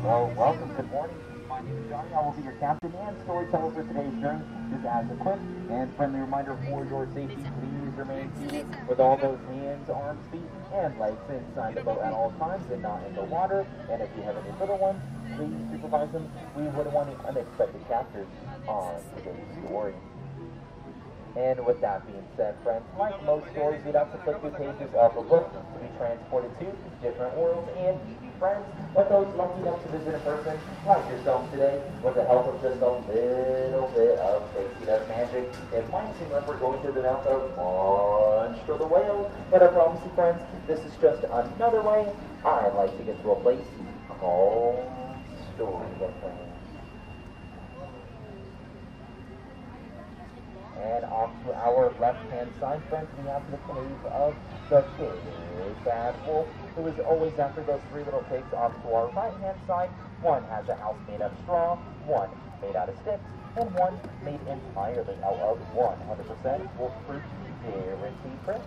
Well, welcome, good morning. My name is Johnny. I will be your captain and storyteller for today's journey. Just as a quick and friendly reminder for your safety, please remain seated with all those hands, arms, feet, and legs inside the boat at all times and not in the water. And if you have any little ones, please supervise them. We wouldn't want any unexpected captures on today's story. And with that being said, friends, like most stories, you'd have to flip through pages of a book to be transported to different worlds and meet new friends. But those lucky enough to visit in person, like yourself today, with the help of just a little bit of tasty nut magic, it might seem like we're going to the mouth of Monster the Whale. But I promise you, friends, this is just another way I like to get to a place called Storybook Land. And off to our left-hand side, friends, we have the cave of the Big Bad Wolf, who is always after those three little pigs. Off to our right-hand side, one has a house made of straw, one made out of sticks, and one made entirely out of 100% wolf-proof guaranteed bricks.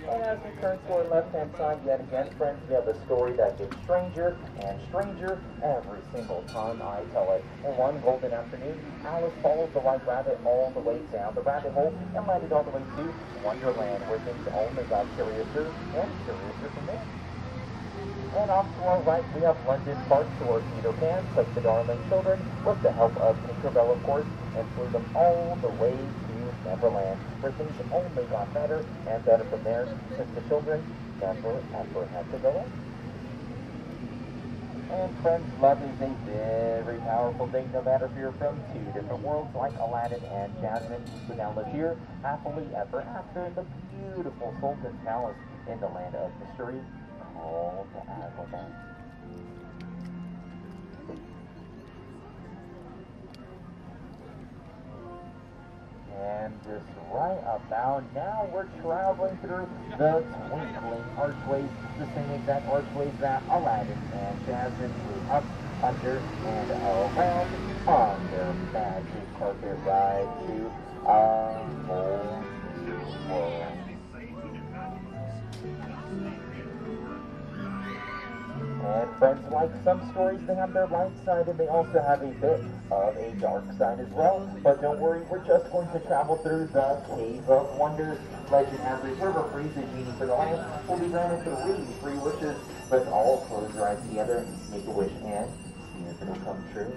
And as we turn to our left-hand side yet again, friends, we have a story that gets stranger and stranger every single time I tell it. One golden afternoon, Alice followed the white rabbit all the way down the rabbit hole and landed all the way to Wonderland, where things only got curiouser and curiouser from there. And off to our right, we have London Park tour. Peter Pan took the darling children with the help of Tinkerbell, of course, and flew them all the way to Neverland, where things only got better and better from there, since the children never ever had to go in. And friends, love is a very powerful thing, no matter if you're from two different worlds like Aladdin and Jasmine, who now live here happily ever after in the beautiful Sultan's Palace in the land of mystery called Aslan. And just right about now, we're traveling through the twinkling archways, the same exact archways that Aladdin and Jasmine flew up, under, and around on their magic carpet ride to a whole new world. And friends, like some stories, they have their light side and they also have a bit of a dark side as well. But don't worry, we're just going to travel through the Cave of Wonders. Legend has a river freeze a genie for the lamp will be granted 3 wishes. Let's all close our eyes together, make a wish, and see if it'll come true.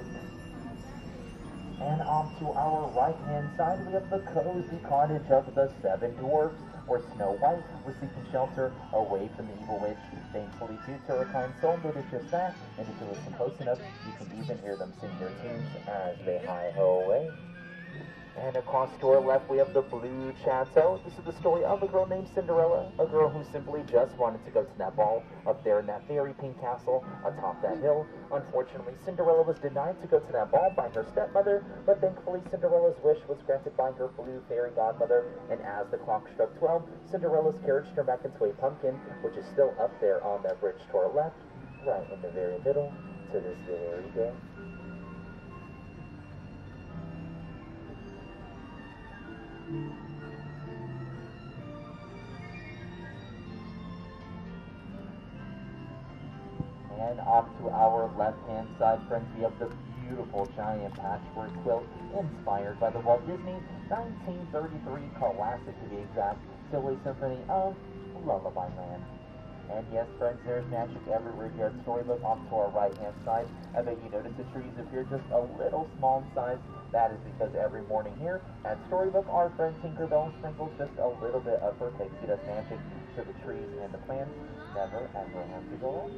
And off to our right-hand side, we have the cozy cottage of the 7 dwarfs, where Snow White was seeking shelter away from the evil witch. Thankfully, too, her kind soul did just that, and if you listen close enough, you can even hear them sing their tunes as they hi-ho away. And across to our left, we have the Blue Chateau. This is the story of a girl named Cinderella, a girl who simply just wanted to go to that ball up there in that very pink castle atop that hill. Unfortunately, Cinderella was denied to go to that ball by her stepmother, but thankfully Cinderella's wish was granted by her blue fairy godmother, and as the clock struck 12, Cinderella's carriage turned back into a pumpkin, which is still up there on that bridge to our left, right in the very middle, to this very day. And off to our left-hand side, friends, we have the beautiful giant patchwork quilt inspired by the Walt Disney 1933 classic, to be exact, Silly Symphony of Lullaby Land. And yes, friends, there's magic everywhere here at Storybook. Off to our right-hand side, I bet you notice the trees appear just a little small in size. That is because every morning here at Storybook, our friend Tinkerbell sprinkles just a little bit of her pixie dust magic so the trees and the plants never ever have to go away.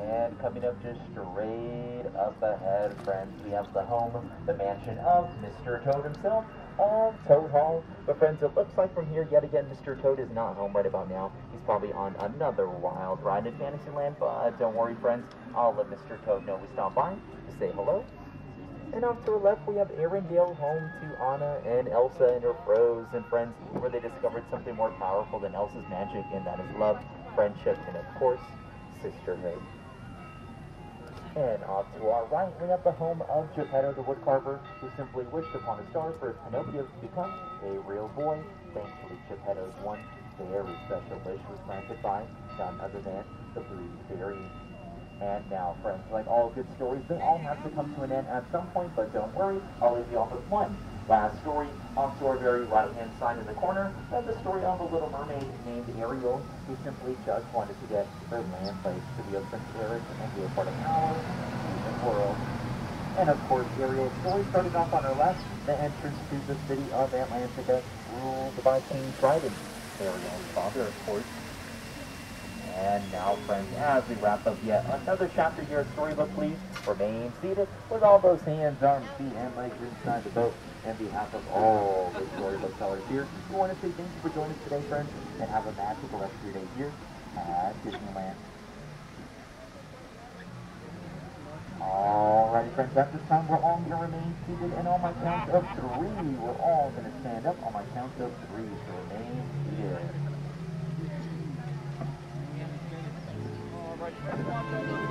And coming up just straight up ahead, friends, we have the home, the mansion of Mr. Toad himself, of Toad Hall. But friends, it looks like from here, yet again, Mr. Toad is not home right about now. He's probably on another wild ride in Fantasyland, but don't worry, friends, I'll let Mr. Toad know we stopped by to say hello. And off to our left, we have Arendelle, home to Anna and Elsa and her frozen friends, where they discovered something more powerful than Elsa's magic, and that is love, friendship, and of course, sisterhood. And off to our right, we have the home of Geppetto the Woodcarver, who simply wished upon a star for Pinocchio to become a real boy. Thankfully, Geppetto's one very special wish was granted by none other than the Blue Fairy. And now, friends, like all good stories, they all have to come to an end at some point, but don't worry, I'll leave you off with one last story. Off to our very right-hand side in the corner, we have the story of a little mermaid named Ariel, who simply just wanted to get her land place to be a princess and be a part of our human world. And of course, Ariel's story started off on her left, the entrance to the city of Atlantica, ruled by King Trident, Ariel's father, of course. And now, friends, as we wrap up yet another chapter here at Storybook, please remain seated with all those hands, arms, feet, and legs inside the boat. On behalf of all the Storybook sellers here, we want to say thank you for joining us today, friends, and have a magical rest of your day here at Disneyland. Alrighty, friends, at this time, we're all going to remain seated, and on my count of three, we're all going to stand up on my count of three, so remain seated. All right.